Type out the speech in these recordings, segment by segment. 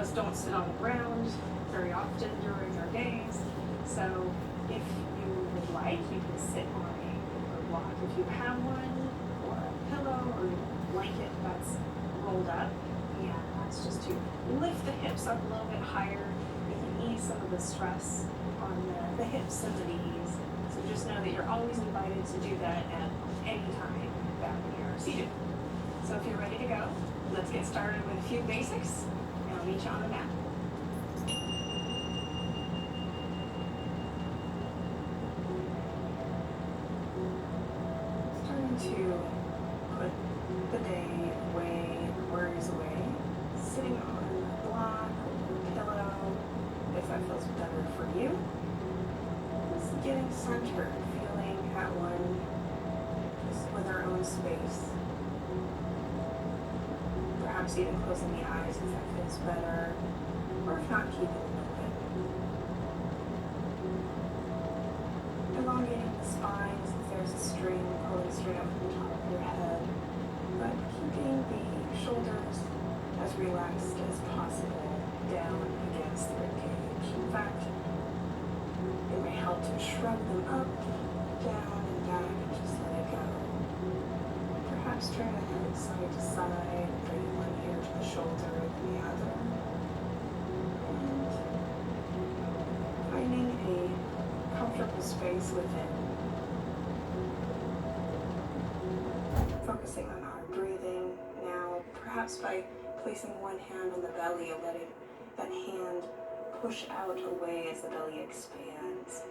us don't sit on the ground very often during our days. So if you would like, you can sit on a block if you have one, or a pillow, or a blanket that's rolled up. And that's just to lift the hips up a little bit higher. You can ease some of the stress on the hips and the knees. So just know that you're always invited to do that at any time that you're seated. So if you're ready to go, let's get started with a few basics, and I'll meet you on the mat. Starting to put the day away, worries away, sitting on a block or a pillow, if that feels better for you. Just getting centered, feeling at one just with our own space. Perhaps even closing the eyes if that feels better, or if not, keeping them open. Elongating the spine as if there's a string pulling straight up from the top of your head, but keeping the shoulders as relaxed as possible down against the ribcage. In fact, it may help to shrug them up, down, and back, and just let it go. Perhaps turn the head side to side, bring one ear to the shoulder and the other. And finding a comfortable space within. Focusing on our breathing now, perhaps by placing one hand on the belly and letting that hand push out away as the belly expands.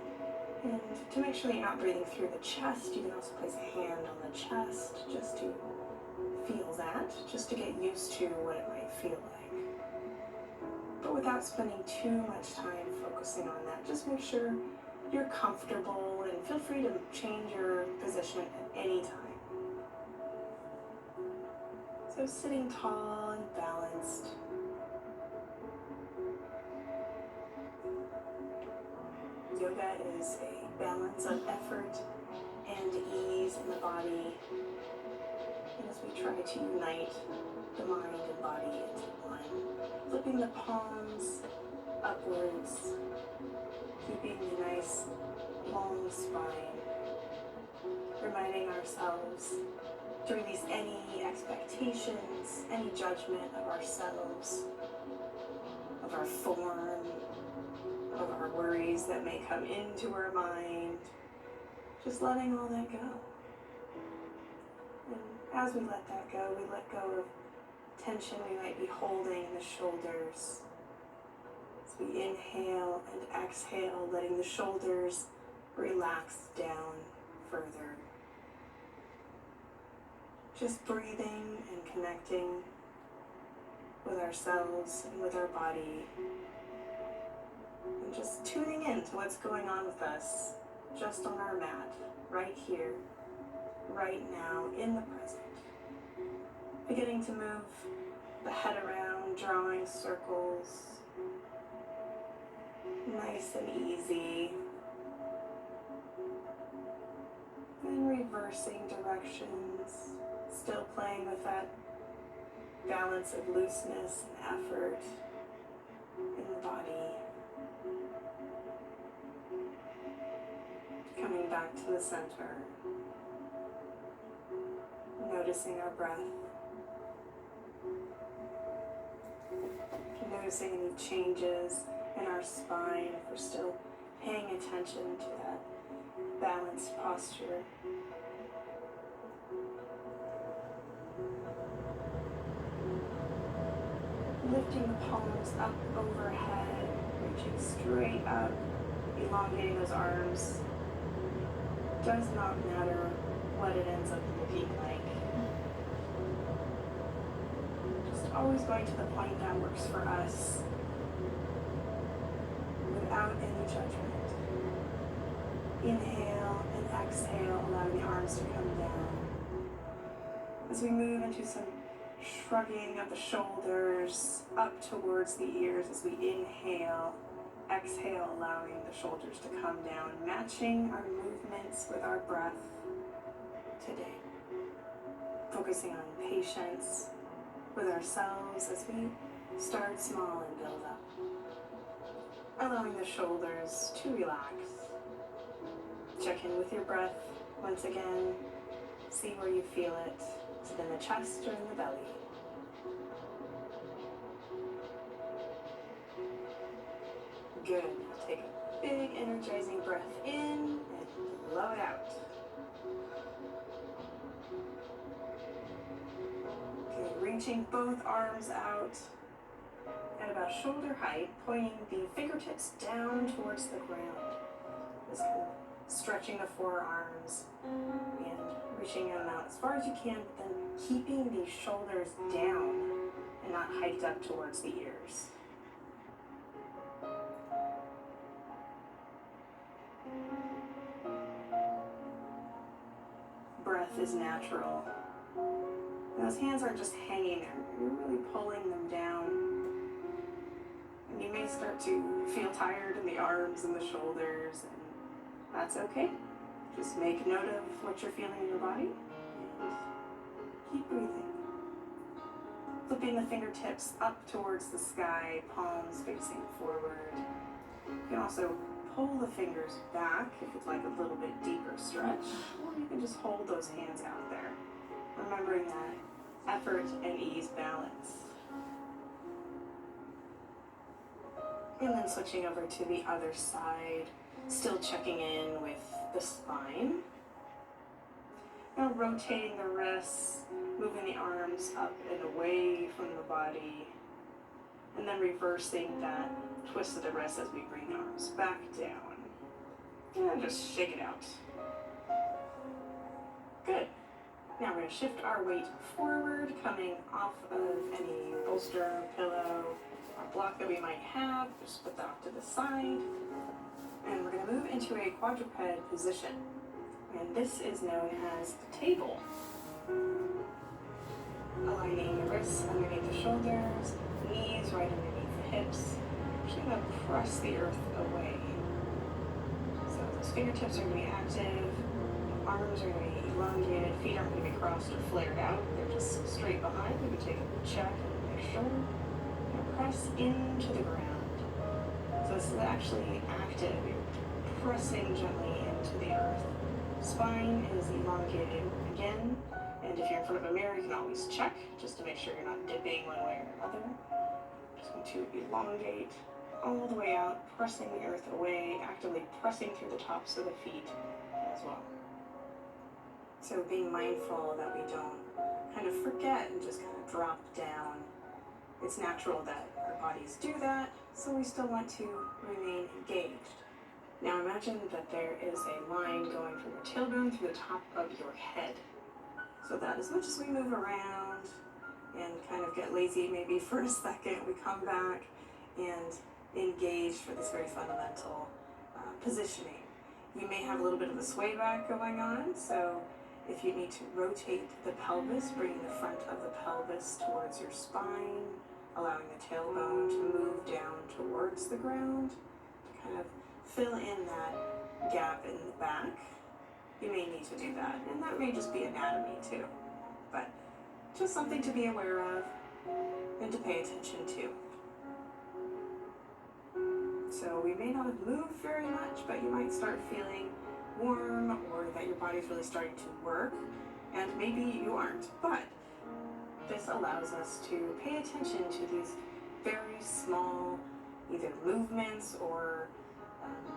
And to make sure that you're not breathing through the chest, you can also place a hand on the chest just to feel that, just to get used to what it might feel like. But without spending too much time focusing on that, just make sure you're comfortable and feel free to change your position at any time. So sitting tall and balanced. Yoga is a balance of effort and ease in the body. And as we try to unite the mind and body into one, flipping the palms upwards, keeping a nice long spine, reminding ourselves to release any expectations, any judgment of ourselves, of our form, of our worries that may come into our mind, just letting all that go. And as we let that go, we let go of tension we might be holding in the shoulders. As we inhale and exhale, letting the shoulders relax down further. Just breathing and connecting with ourselves and with our body. And just tuning in to what's going on with us, just on our mat, right here, right now, in the present. Beginning to move the head around, drawing circles, nice and easy. And reversing directions, still playing with that balance of looseness and effort in the body. Coming back to the center, noticing our breath, noticing any changes in our spine if we're still paying attention to that balanced posture. Lifting the palms up overhead, reaching straight up, elongating those arms. Does not matter what it ends up looking like. Just always going to the point that works for us without any judgment. Inhale and exhale, allowing the arms to come down. As we move into some shrugging of the shoulders up towards the ears as we inhale, exhale, allowing the shoulders to come down, matching our movements with our breath today. Focusing on patience with ourselves as we Start small and build up, allowing the shoulders to relax. Check in with your breath once again. See where you feel it. Is it in the chest or in the belly? Good. Now take a big energizing breath in and blow it out. Okay, reaching both arms out at about shoulder height, pointing the fingertips down towards the ground. Just kind of stretching the forearms and reaching them out as far as you can, but then keeping the shoulders down and not hiked up towards the ears. Breath is natural. And those hands aren't just hanging there. You're really pulling them down. And you may start to feel tired in the arms and the shoulders, and that's okay. Just make note of what you're feeling in your body and keep breathing. Flipping the fingertips up towards the sky, palms facing forward. You can also pull the fingers back if it's like a little bit deeper stretch, or you can just hold those hands out there, remembering that effort and ease balance. And then switching over to the other side, still checking in with the spine. Now rotating the wrists, moving the arms up and away from the body, and then reversing that twist of the wrist as we bring the arms back down. And just shake it out. Good. Now we're going to shift our weight forward, coming off of any bolster, pillow, or block that we might have. Just put that off to the side. And we're going to move into a quadruped position. And this is known as the table. Aligning the wrists underneath the shoulders, knees right underneath the hips. Just going to press the earth away. So those fingertips are going to be active, arms are going to be elongated, feet aren't going to be crossed or flared out. They're just straight behind. We can take a check and make sure. And press into the ground. So this is actually active. You're pressing gently into the earth. Spine is elongated again, and if you're in front of a mirror, you can always check just to make sure you're not dipping one way or another. Just going to elongate all the way out, pressing the earth away, actively pressing through the tops of the feet as well. So being mindful that we don't kind of forget and just kind of drop down. It's natural that our bodies do that, so we still want to remain engaged. Now imagine that there is a line going from your tailbone through the top of your head. So that as much as we move around and kind of get lazy maybe for a second, we come back and engage for this very fundamental positioning. You may have a little bit of a sway back going on, so if you need to rotate the pelvis, bringing the front of the pelvis towards your spine, allowing the tailbone to move down towards the ground, to kind of fill in that gap in the back. You may need to do that, and that may just be anatomy too, but just something to be aware of and to pay attention to. So we may not have moved very much, but you might start feeling warm or that your body's really starting to work, and maybe you aren't, but this allows us to pay attention to these very small either movements or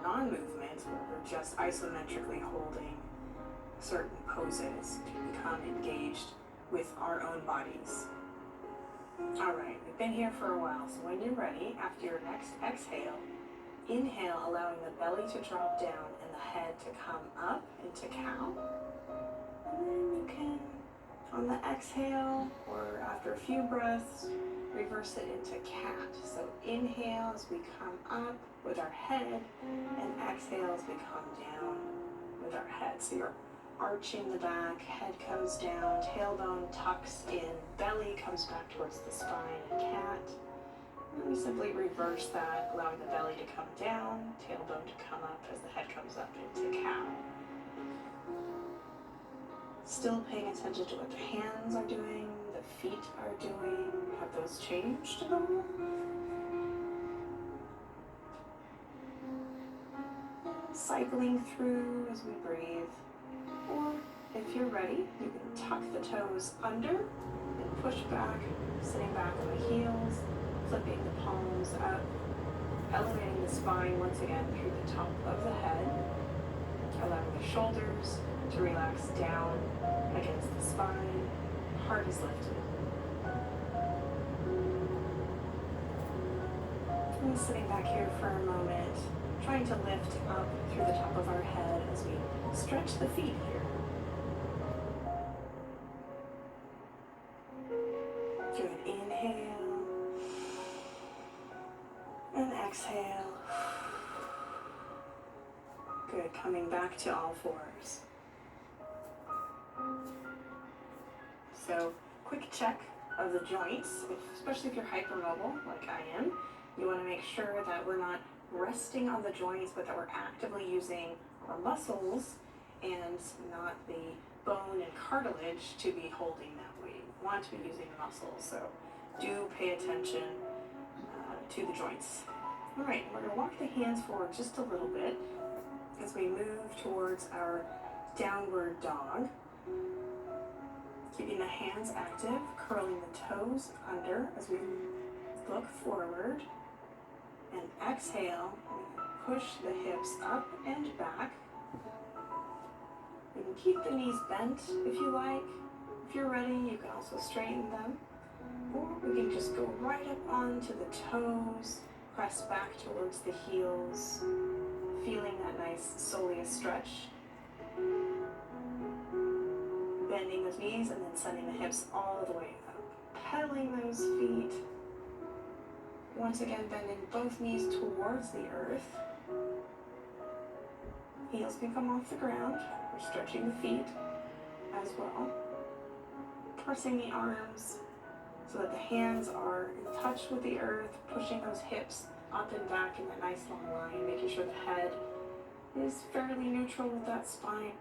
non-movements where we're just isometrically holding certain poses to become engaged with our own bodies. Alright, we've been here for a while, so when you're ready, after your next exhale, inhale, allowing the belly to drop down and the head to come up into cow. And then you can, on the exhale, or after a few breaths, reverse it into cat. So inhale as we come up with our head, and exhale as we come down with our head. So you're arching the back, head comes down, tailbone tucks in, belly comes back towards the spine, cat. And we simply reverse that, allowing the belly to come down, tailbone to come up as the head comes up into cow. Still paying attention to what the hands are doing, the feet are doing. Have those changed at all? Cycling through as we breathe. Or if you're ready, you can tuck the toes under and push back, sitting back on the heels, flipping the palms up, elevating the spine once again through the top of the head, allowing the shoulders to relax down against the spine, heart is lifted. And sitting back here for a moment, trying to lift up through the top of our head as we stretch the feet here. Good, inhale and exhale. Good, coming back to all fours. So, quick check of the joints, especially if you're hypermobile like I am. You want to make sure that we're not resting on the joints, but that we're actively using our muscles and not the bone and cartilage to be holding that weight. We want to be using the muscles, so do pay attention to the joints. All right, we're going to walk the hands forward just a little bit as we move towards our downward dog. Keeping the hands active, curling the toes under as we look forward. And exhale, push the hips up and back. You can keep the knees bent if you like. If you're ready, you can also straighten them. Or we can just go right up onto the toes, press back towards the heels, feeling that nice soleus stretch. Bending those knees and then sending the hips all the way up. Pedaling those feet. Once again, bending both knees towards the earth. Heels can come off the ground. We're stretching the feet as well. Pressing the arms so that the hands are in touch with the earth, pushing those hips up and back in that nice long line, making sure the head is fairly neutral with that spine.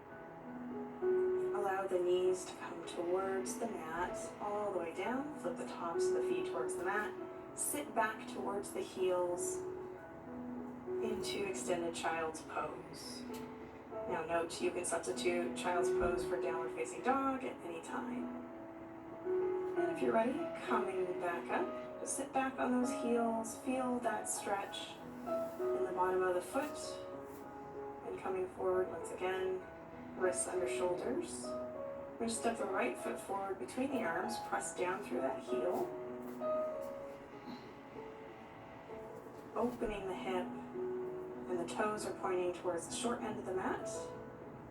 Allow the knees to come towards the mat, all the way down. Flip the tops of the feet towards the mat. Sit back towards the heels into extended child's pose. Now note, you can substitute child's pose for downward facing dog at any time. And if you're ready, coming back up, just sit back on those heels, feel that stretch in the bottom of the foot, and coming forward once again, wrists under shoulders. We're going to step the right foot forward between the arms, press down through that heel. Opening the hip, and the toes are pointing towards the short end of the mat.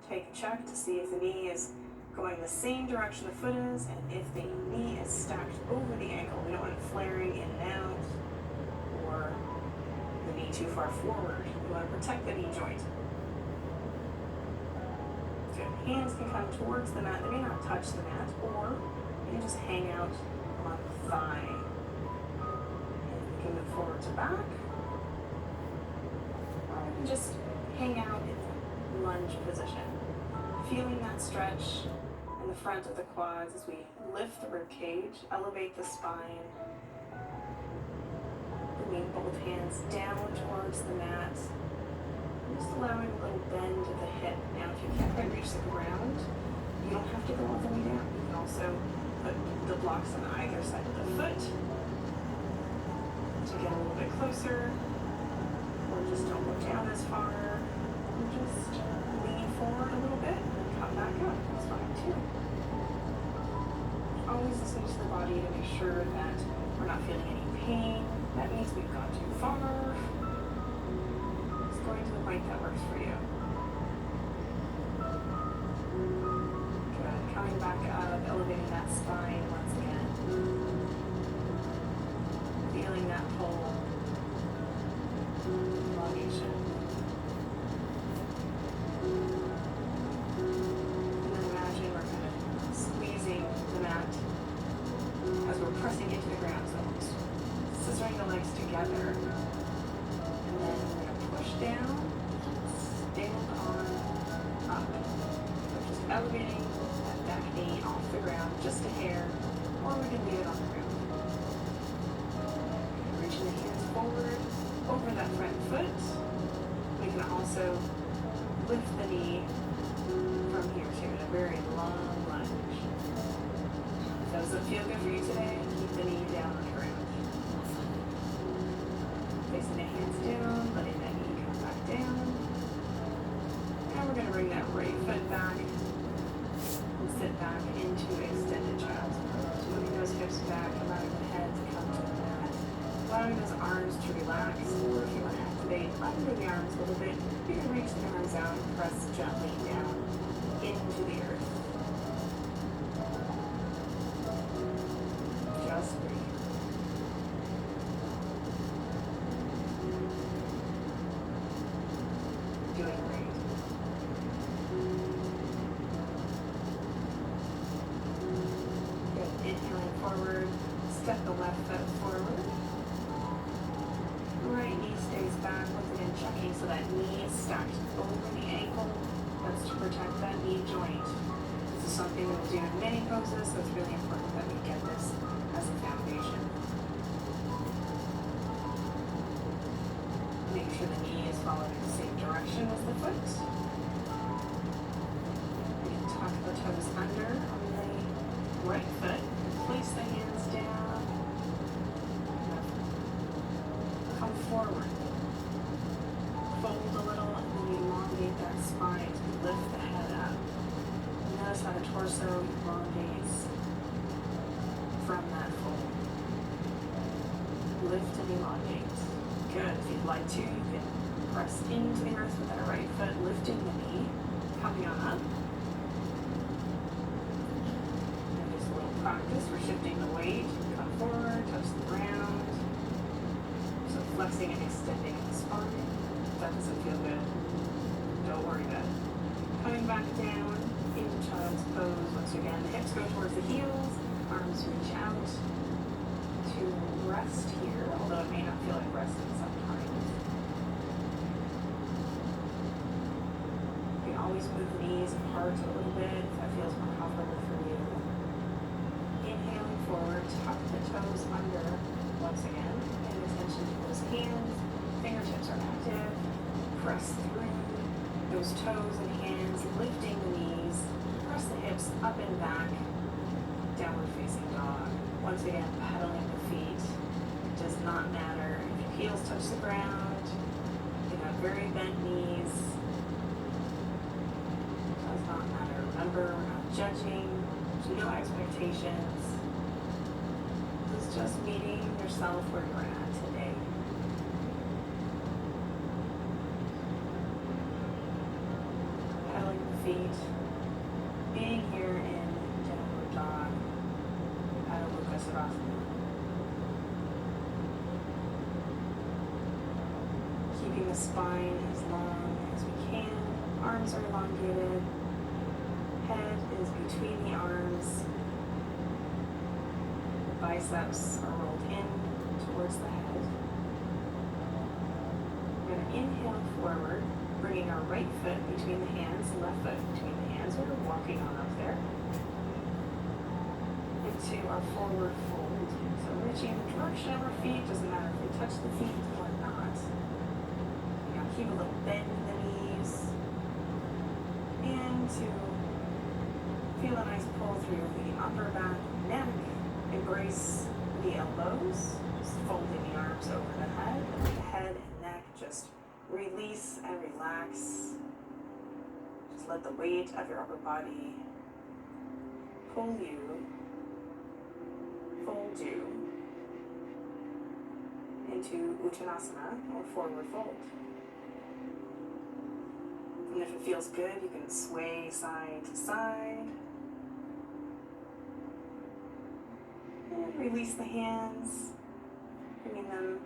Take a check to see if the knee is going the same direction the foot is, and if the knee is stacked over the ankle. We don't want it flaring in and out, or the knee too far forward. We want to protect the knee joint. Good. Hands can come towards the mat. They may not touch the mat, or you can just hang out on the thigh. And you can move forward to back. Just hang out in the lunge position, feeling that stretch in the front of the quads as we lift the rib cage, elevate the spine, bringing both hands down towards the mat, just allowing a little bend of the hip. Now, if you can't quite reach the ground, you don't have to go all the way down. You can also put the blocks on either side of the foot to get a little bit closer. Or just don't look down as far, or just lean forward a little bit and come back up. That's fine too. Always listen to the body to make sure that we're not feeling any pain. That means we've gone too far. Just going to the point that works for you. Good. Coming back up, elevating that spine once again. Feeling that pull. Elongation. And then imagine we're kind of squeezing the mat as we're pressing into the ground. So scissoring the legs together. And then we're going to push down, stand on up. So just elevating that back knee off the ground just a hair. or we can leave it on the ground. Reaching the hands forward over that front foot. We can also lift the knee from here too in a very long lunge. If that doesn't feel good for you today, keep the knee down on the ground. Facing the hands down, letting that knee come back down. And we're going to bring that right foot back and sit back into extended child's pose. Moving those hips back, allowing the head to come to the mat. Allowing those arms to relax, or if you want to activate under the arms a little bit, you can reach the arms out and press gently down into the earth. Just breathe. Doing great. Good. Inhaling forward, step the left foot forward. Right knee stays back, once again checking so that knee is stacked over the ankle. That's to protect that knee joint. This is something that we'll do in many poses, so it's really important that we get this as a foundation. Make sure the knee is following the same direction as the foot. We can tuck the toes under on the right foot. Place the hands down. Come forward. Fold a little and then elongate that spine to lift the head up. Notice how the torso elongates from that fold. Lift and elongate. Good. If you'd like to, you can press into the earth with that right foot, lifting the knee, coming on up. And just a little practice. We're shifting the weight. Come forward, touch the ground. So flexing and extending the spine. If that doesn't feel good, don't worry about it. Coming back down into child's pose. Once again, the hips go towards the heels, arms reach out to rest here, although it may not feel like resting sometimes. You can always move the knees apart a little bit if that feels more comfortable for you. Inhaling forward, tuck the toes under once again. Pay attention to those hands. Fingertips are active. Press through those toes and hands, lifting the knees. Press the hips up and back. Downward facing dog. Once again, pedaling the feet. It does not matter if your heels touch the ground. You have very bent knees. It does not matter. Remember, we're not judging. There's no expectations. This is just meeting yourself where you're at today. Pedaling the feet. Being here in downward dog. Adho Mukha Svanasana. Keeping the spine as long as we can. Arms are elongated. Head is between the arms. The biceps are rolled in towards the head. We're going to inhale forward, bringing our right foot between the hands, left foot between the hands. We're walking on up there. Into our forward fold. So reaching in the direction of our feet, doesn't matter if we touch the feet or not. Now keep a little bend in the knees. And to feel a nice pull through the upper back, neck. Embrace the elbows. Just folding the arms over the head. And the head and neck just release and relax. Just let the weight of your upper body pull you, fold you into Uttanasana, or forward fold. And if it feels good, you can sway side to side. And release the hands, bringing them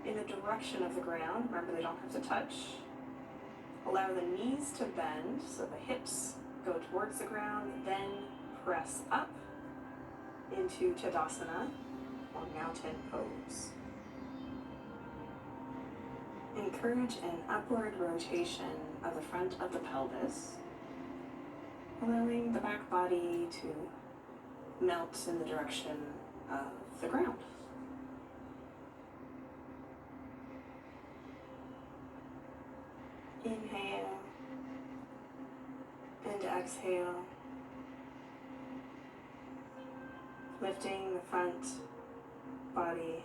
in the direction of the ground. Remember, they don't have to touch. Allow the knees to bend so the hips go towards the ground, then press up into Tadasana, or mountain pose. Encourage an upward rotation of the front of the pelvis, allowing the back body to melt in the direction of the ground. Inhale and exhale, lifting the front body.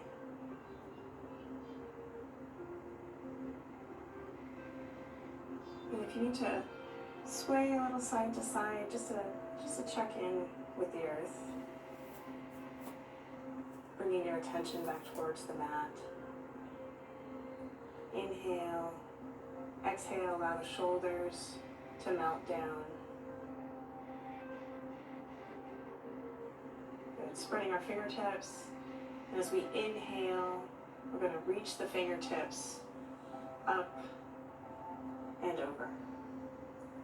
And if you need to sway a little side to side, just to check in with the earth, bringing your attention back towards the mat. Inhale, exhale, allow the shoulders to melt down. Good. Spreading our fingertips. And as we inhale, we're going to reach the fingertips up and over.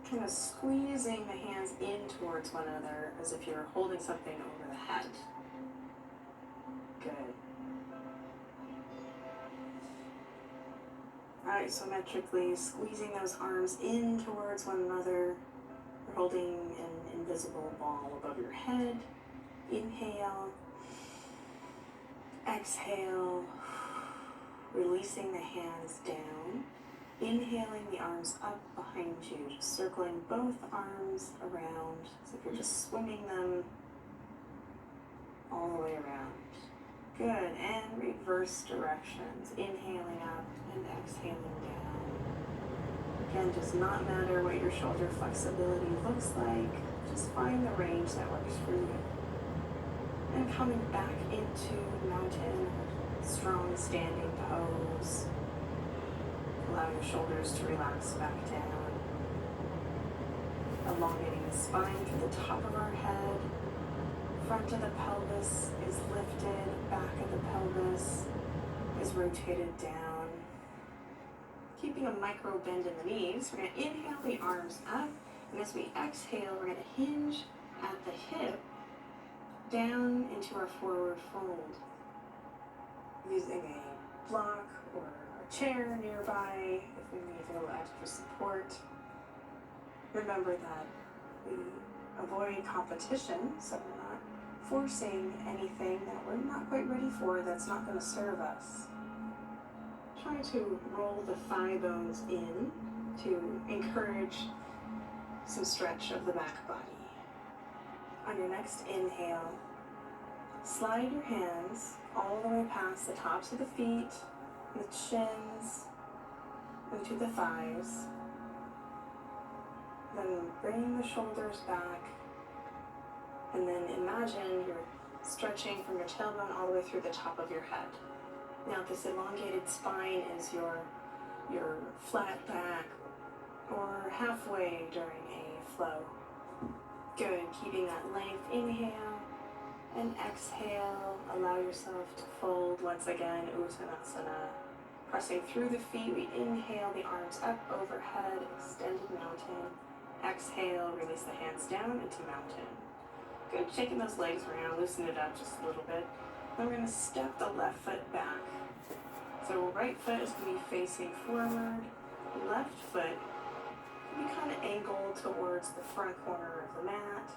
Kind of squeezing the hands in towards one another as if you're holding something over the head. Good. Isometrically squeezing those arms in towards one another. You're holding an invisible ball above your head. Inhale. Exhale. Releasing the hands down. Inhaling the arms up behind you, just circling both arms around as if you're just swinging them all the way around. Good, and reverse directions. Inhaling up and exhaling down. Again, does not matter what your shoulder flexibility looks like. Just find the range that works for you. And coming back into mountain, strong standing pose. Allow your shoulders to relax back down. Elongating the spine through the top of our head. Front of the pelvis is lifted, back of the pelvis is rotated down. Keeping a micro bend in the knees, we're going to inhale the arms up, and as we exhale, we're going to hinge at the hip down into our forward fold. Using a block or chair nearby if we need a little extra support. Remember that we avoid competition, so we're not forcing anything that we're not quite ready for that's not going to serve us. Try to roll the thigh bones in to encourage some stretch of the back body. On your next inhale, slide your hands all the way past the tops of the feet, the shins, into the thighs. Then bring the shoulders back. And then imagine you're stretching from your tailbone all the way through the top of your head. Now this elongated spine is your flat back or halfway during a flow. Good, keeping that length. Inhale and exhale. Allow yourself to fold once again, Uttanasana. Pressing through the feet, we inhale the arms up overhead, extended mountain. Exhale, release the hands down into mountain. Good, shaking those legs around, loosen it up just a little bit. Then we're going to step the left foot back. So right foot is going to be facing forward. Left foot can be kind of angled towards the front corner of the mat.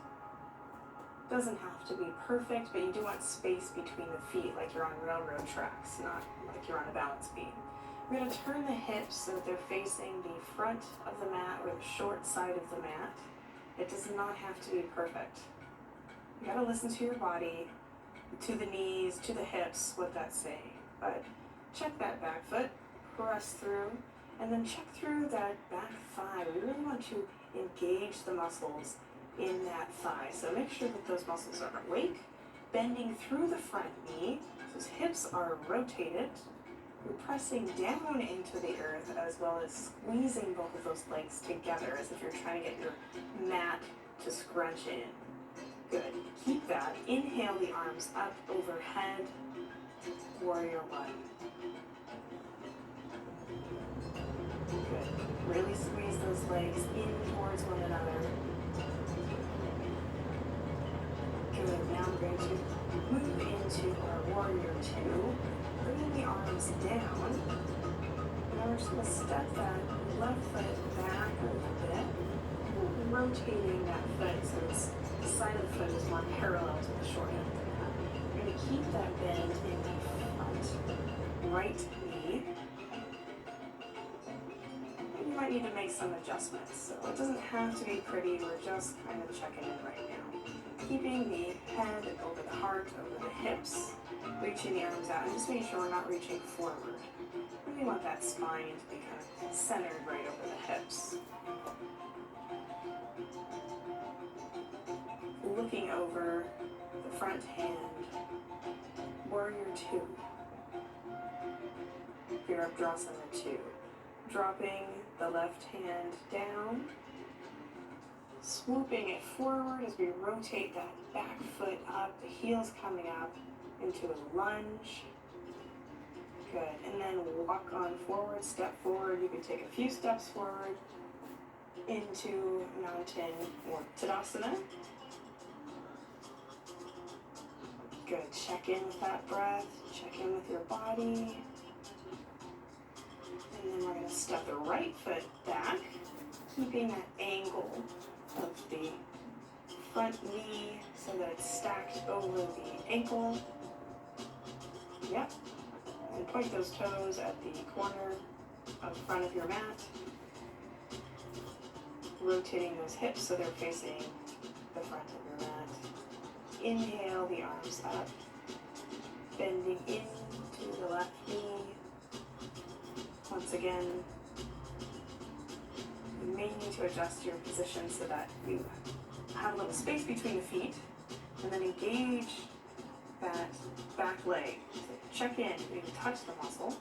Doesn't have to be perfect, but you do want space between the feet like you're on railroad tracks, not like you're on a balance beam. We're going to turn the hips so that they're facing the front of the mat or the short side of the mat. It does not have to be perfect. You got to listen to your body, to the knees, to the hips, what that's saying. But check that back foot, press through, and then check through that back thigh. We really want to engage the muscles in that thigh. So make sure that those muscles are awake, bending through the front knee. Those hips are rotated. You're pressing down into the earth as well as squeezing both of those legs together as if you're trying to get your mat to scrunch in. Good. Keep that. Inhale the arms up overhead. Warrior one. Good. Really squeeze those legs in towards one another. Good. Now we're going to move into our warrior two. Bringing the arms down. Now we're just going to step that left foot back a little bit. Rotating that foot so it's the side of the foot is more parallel to the short end. You're going to keep that bend in the front right knee. And you might need to make some adjustments, so it doesn't have to be pretty. We're just kind of checking in right now. Keeping the head over the heart, over the hips, reaching the arms out, and just making sure we're not reaching forward. And we want that spine to be kind of centered right over the hips. Looking over the front hand, warrior two, Virabhadrasana 2. Dropping the left hand down, swooping it forward as we rotate that back foot up, the heels coming up into a lunge. Good, and then walk on forward, step forward. You can take a few steps forward into mountain or Tadasana. Good, check in with that breath, check in with your body. And then we're going to step the right foot back, keeping that angle of the front knee so that it's stacked over the ankle. Yep. And point those toes at the corner of the front of your mat. Rotating those hips so they're facing the front of your mat. Inhale the arms up, bending into the left knee. Once again, you may need to adjust your position so that you have a little space between the feet, and then engage that back leg. So check in, you can touch the muscle.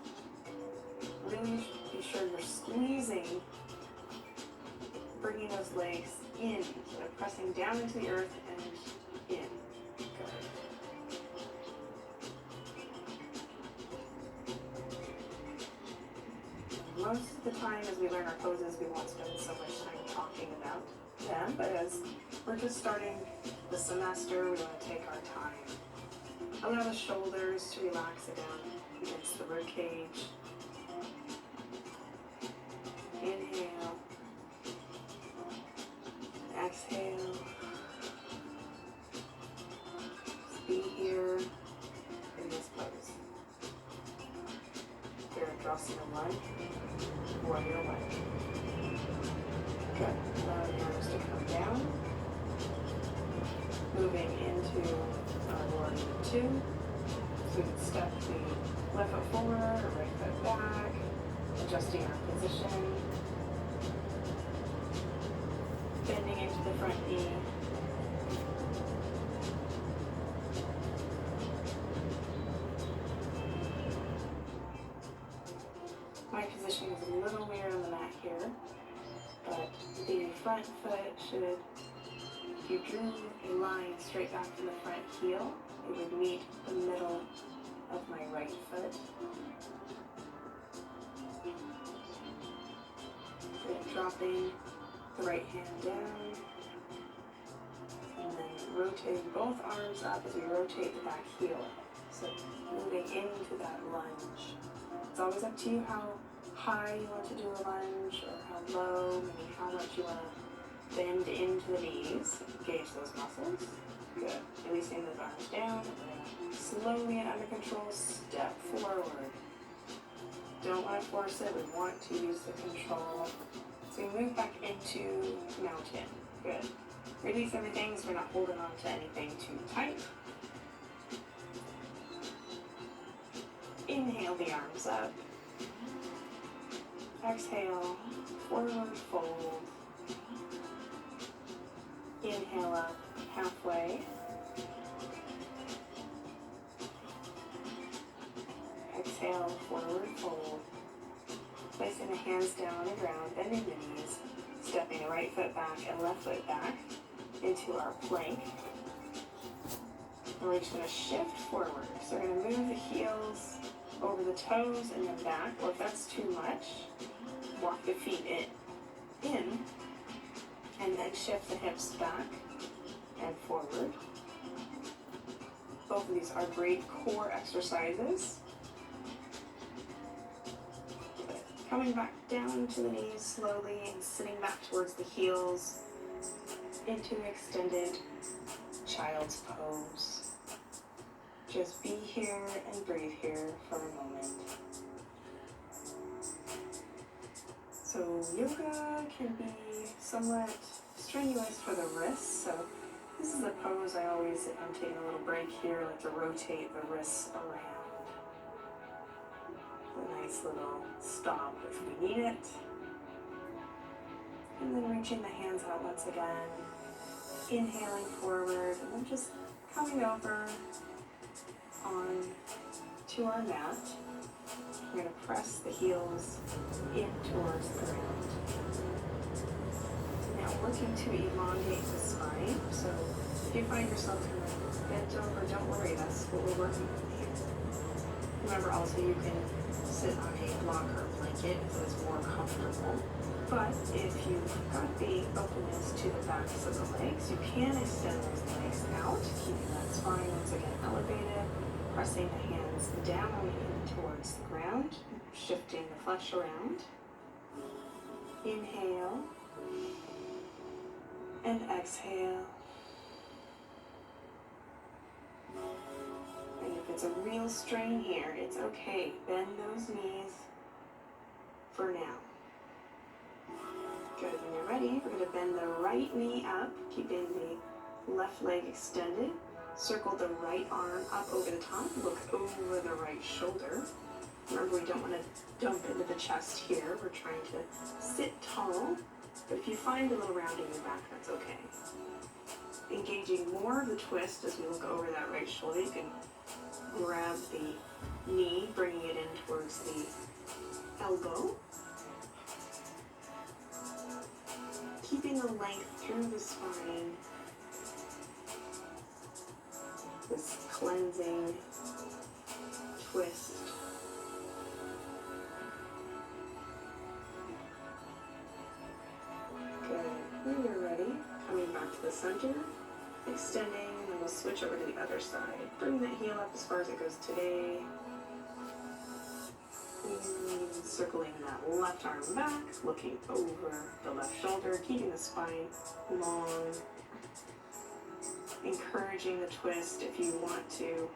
Really be sure you're squeezing, bringing those legs in, so they're pressing down into the earth and in. Good. Most of the time as we learn our poses, we won't spend so much time talking about them, but as we're just starting the semester, we want to take our time. Allow the shoulders to relax it down against the rib cage. Inhale. Exhale. Just be here in this pose. Virabhadrasana 1, warrior 1. Good. Allow the arms to come down. Moving into warrior 2. So we can step the left foot forward or right foot back, adjusting our position. Bending into the front knee. My position is a little weird on the mat here, but the front foot should, if you drew a line straight back from the front heel, it would meet the middle of my right foot. Then dropping the right hand down, and then rotating both arms up as we rotate the back heel. So moving into that lunge. It's always up to you how high you want to do a lunge or how low, maybe how much you want to bend into the knees. Engage those muscles. Good. Releasing those arms down. Slowly and under control, step forward. Don't want to force it. We want to use the control. So we move back into mountain. Good. Release everything so we're not holding on to anything too tight. Inhale the arms up. Exhale, forward fold. Inhale up halfway. Exhale, forward fold. Placing the hands down on the ground, bending the knees, stepping the right foot back and left foot back into our plank. And we're just going to shift forward. So we're going to move the heels over the toes and then back, or if that's too much, walk the feet in, and then shift the hips back and forward. Both of these are great core exercises. Coming back down to the knees slowly and sitting back towards the heels. into extended child's pose. Just be here and breathe here for a moment. So yoga can be somewhat strenuous for the wrists, so this is a pose I'm taking a little break here, like to rotate the wrists around. A nice little stop if we need it. And then reaching the hands out once again. Inhaling forward and then just coming over on to our mat. We're going to press the heels in towards the ground. Now looking to elongate the spine. So if you find yourself kind of bent over, don't worry, that's what we're working on here. Remember also you can sit on a block or blanket if it's more comfortable. But if you've got the openness to the backs of the legs, you can extend those legs out, keeping that spine once again elevated, pressing the hands down in towards the ground, shifting the flesh around. Inhale and exhale. And if it's a real strain here, it's okay. Bend those knees for now. Good, when you're ready, we're going to bend the right knee up, keeping the left leg extended. Circle the right arm up over the top, look over the right shoulder. Remember, we don't want to dump into the chest here. We're trying to sit tall, but if you find a little rounding in your back, that's okay. Engaging more of the twist as we look over that right shoulder. You can grab the knee, bringing it in towards the elbow. Keeping the length through the spine. This cleansing twist. Good. When you're ready, coming back to the center, extending, and then we'll switch over to the other side. Bring that heel up as far as it goes today. And circling that left arm back, looking over the left shoulder, keeping the spine long. Encouraging the twist if you want to.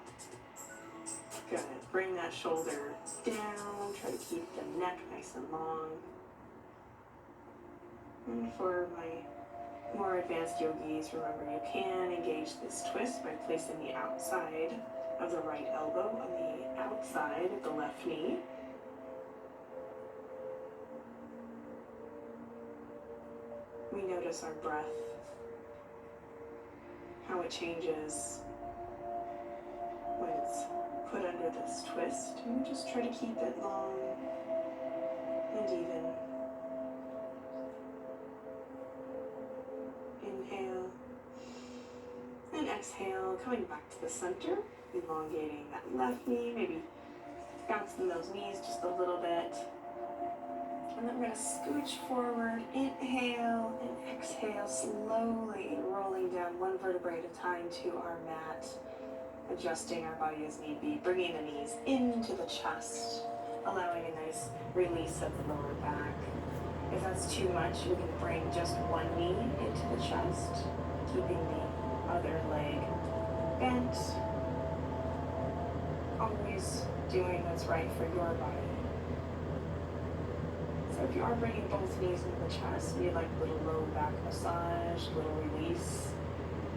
Good. Bring that shoulder down. Try to keep the neck nice and long. And for my more advanced yogis, remember you can engage this twist by placing the outside of the right elbow on the outside of the left knee. We notice our breath, how it changes when it's put under this twist. And we just try to keep it long and even. Inhale and exhale, coming back to the center, elongating that left knee, maybe bouncing those knees just a little bit. And then we're going to scooch forward, inhale and exhale, slowly rolling down one vertebrae at a time to our mat, adjusting our body as need be, bringing the knees into the chest, allowing a nice release of the lower back. If that's too much, we can bring just one knee into the chest, keeping the other leg bent, always doing what's right for your body. So if you are bringing both knees into the chest, you like a little low back massage, a little release.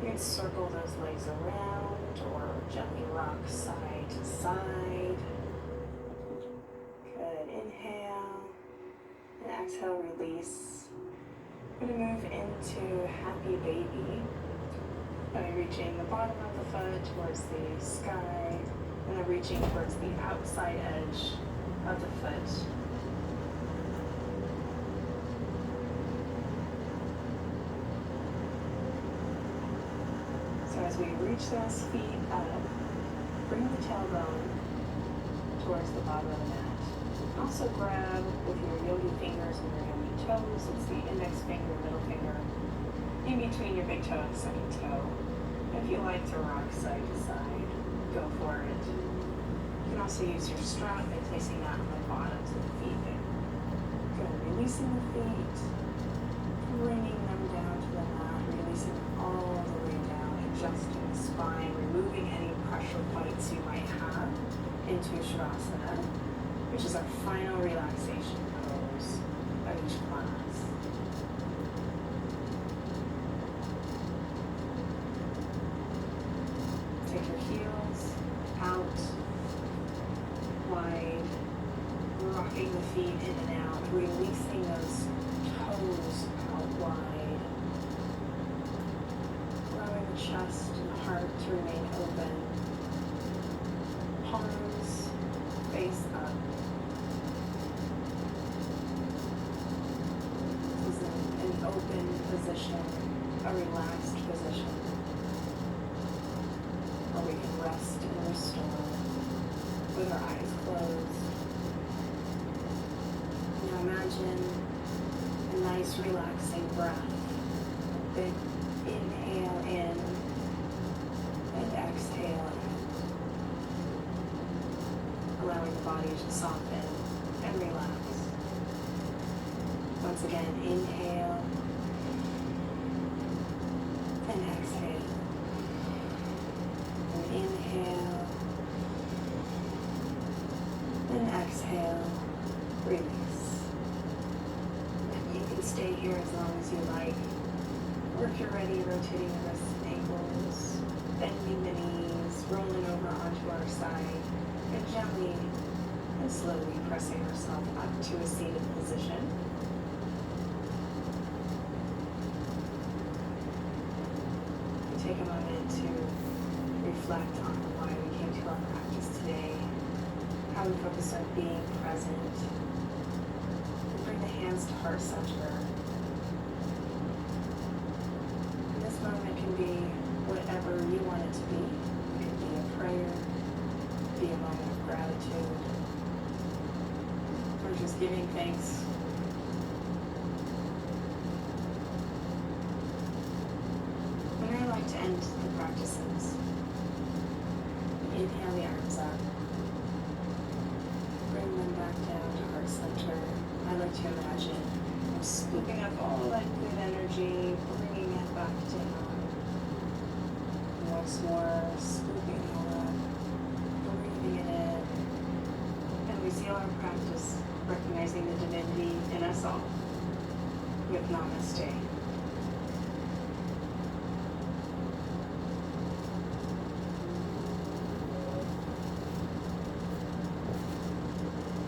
You can circle those legs around or gently rock side to side. Good. Inhale and exhale, release. We're going to move into happy baby by reaching the bottom of the foot towards the sky and then reaching towards the outside edge of the foot. As we reach those feet up, bring the tailbone towards the bottom of the mat. Also grab with your yogi fingers and your yogi toes. It's the index finger, middle finger, in between your big toe and second toe. If you like to rock side to side, go for it. You can also use your strap by placing that on the bottoms of the feet there. Good. Releasing the feet, bringing them down to the mat, releasing adjusting the spine, removing any pressure points you might have into Shavasana, which is our final relaxation pose of each class. Take your heels out, wide, rocking the feet in and out, releasing those toes out wide, allowing the chest and the heart to remain open, palms face up. This is an open position, a relaxed position, where we can rest and restore with our eyes closed. Now imagine a nice relaxing breath. A big inhale in and exhale out. Allowing the body to soften and relax. Once again, inhale and exhale. And inhale and exhale. Release. You can stay here as long as you like. Or if you're ready, rotating the wrists and ankles, bending the knees, rolling over onto our side, and gently and slowly pressing ourselves up to a seated position. Take a moment to reflect on why we came to our practice today, how we focus on being present, and bring the hands to heart center. And this moment can be whatever you want it to be. It could be a prayer, be a moment of gratitude, or just giving thanks. And I like to end the practices. Inhale the arms up. Bring them back down to heart center. I like to imagine I'm scooping up all that good energy, bringing it back down. Once more, scooping it all up, breathing it in. And we seal our practice, recognizing the divinity in us all with Namaste.